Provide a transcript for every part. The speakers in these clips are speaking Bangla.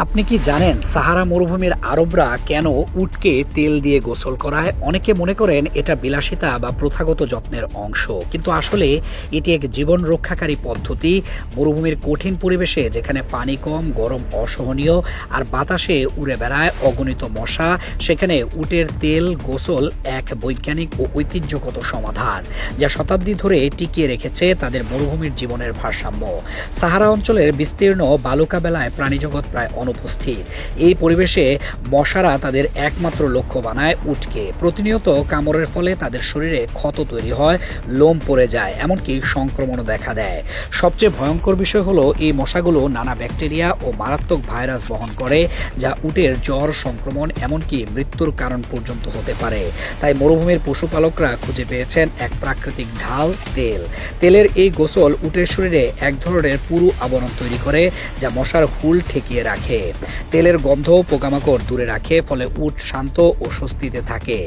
আপনি কি জানেন সাহারা মরুভূমির আরবরা কেন উটকে তেল দিয়ে গোসল করায়? অনেকে মনে করেন এটা বিলাসিতা বা প্রথাগত যত্নের অংশ, কিন্তু আসলে এটি এক জীবন রক্ষাকারী পদ্ধতি। মরুভূমির কঠিন পরিবেশে যেখানে পানি কম, গরম অসহনীয় আর বাতাসে উড়ে বেড়ায় অগণিত মশা, সেখানে উটের তেল গোসল এক বৈজ্ঞানিক ও ঐতিহ্যগত সমাধান যা শতাব্দী ধরে টিকিয়ে রেখেছে তাদের মরুভূমির জীবনের ভারসাম্য। সাহারা অঞ্চলের বিস্তীর্ণ বালুকা বেলায় প্রাণীজগৎ প্রায় অনুপস্থিত। এই পরিবেশে মশারা তাদের একমাত্র লক্ষ্য বানায় উটকে। প্রতিনিয়ত কামড়ের ফলে তাদের শরীরে ক্ষত তৈরি হয়, লোম পড়ে যায়, এমনকি সংক্রমণও দেখা দেয়। সবচেয়ে ভয়ঙ্কর বিষয় হলো এই মশাগুলো নানা ব্যাকটেরিয়া ও মারাত্মক ভাইরাস বহন করে, যা উটের জ্বর, সংক্রমণ, এমনকি মৃত্যুর কারণ পর্যন্ত হতে পারে। তাই মরুভূমির পশুপালকরা খুঁজে পেয়েছেন এক প্রাকৃতিক ঢাল, তেল। তেলের এই গোসল উটের শরীরে এক ধরনের পুরু আবরণ তৈরি করে, যা মশার হুল ঠেকিয়ে রাখে। তেলের গন্ধ পোকামাকড় দূরে রাখে, ফলে উট শান্ত ও স্বস্তিতে থাকে।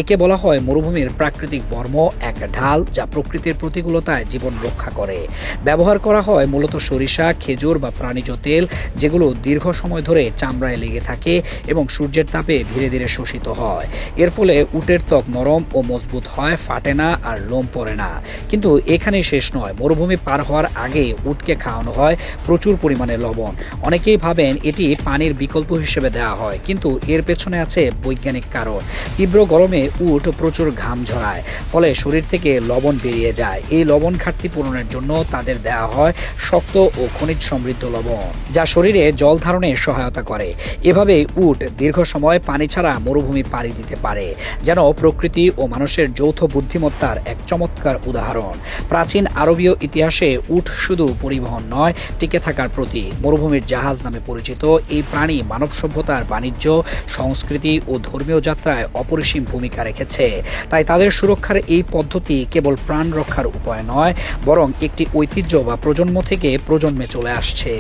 একে বলা হয় মরুভূমির প্রাকৃতিক বর্ম, এক ঢাল যা প্রকৃতির প্রতিকূলতায় জীবন রক্ষা করে। ব্যবহার করা হয় মূলত সরিষা, খেজুর বা প্রাণীজ তেল, যেগুলো দীর্ঘ সময় ধরে চামড়ায় লেগে থাকে এবং সূর্যের তাপে ধীরে ধীরে শোষিত হয়। এর ফলে উটের ত্বক নরম ও মজবুত হয়, ফাটে না আর লোম পড়ে না। কিন্তু এখানেই শেষ নয়। মরুভূমি পার হওয়ার আগে উটকে খাওয়ানো হয় প্রচুর পরিমাণে লবণ। অনেকেই ভাবেন এটি পানির বিকল্প হিসেবে দেওয়া হয়, কিন্তু এর পেছনে আছে বৈজ্ঞানিক কারণ। তীব্র গরমে উট প্রচুর ঘাম ঝরায়, ফলে শরীর থেকে লবণ বেরিয়ে যায়। এই লবণ ঘাটতি পূরণের জন্য তাদের দেওয়া হয় শক্ত ও খনিজ সমৃদ্ধ লবণ, যা শরীরে জল ধারণে সহায়তা করে। এভাবে উট দীর্ঘ সময় পানি ছাড়া মরুভূমি পাড়ি দিতে পারে, যেন প্রকৃতি ও মানুষের যৌথ বুদ্ধিমত্তার এক চমৎকার উদাহরণ। প্রাচীন আরবীয় ইতিহাসে উট শুধু পরিবহন নয়, টিকে থাকার প্রতীক। মরুভূমির জাহাজ নামে পরিচিত এই প্রাণী মানব সভ্যতার বাণিজ্য, সংস্কৃতি ও ধর্মীয় যাত্রায় অপরিসীম ভূমিকা রেখেছে। তাই তাদের সুরক্ষার এই পদ্ধতি কেবল প্রাণ রক্ষার উপায় নয়, বরং একটি ঐতিহ্য বা প্রজন্ম থেকে প্রজন্মে চলে আসছে।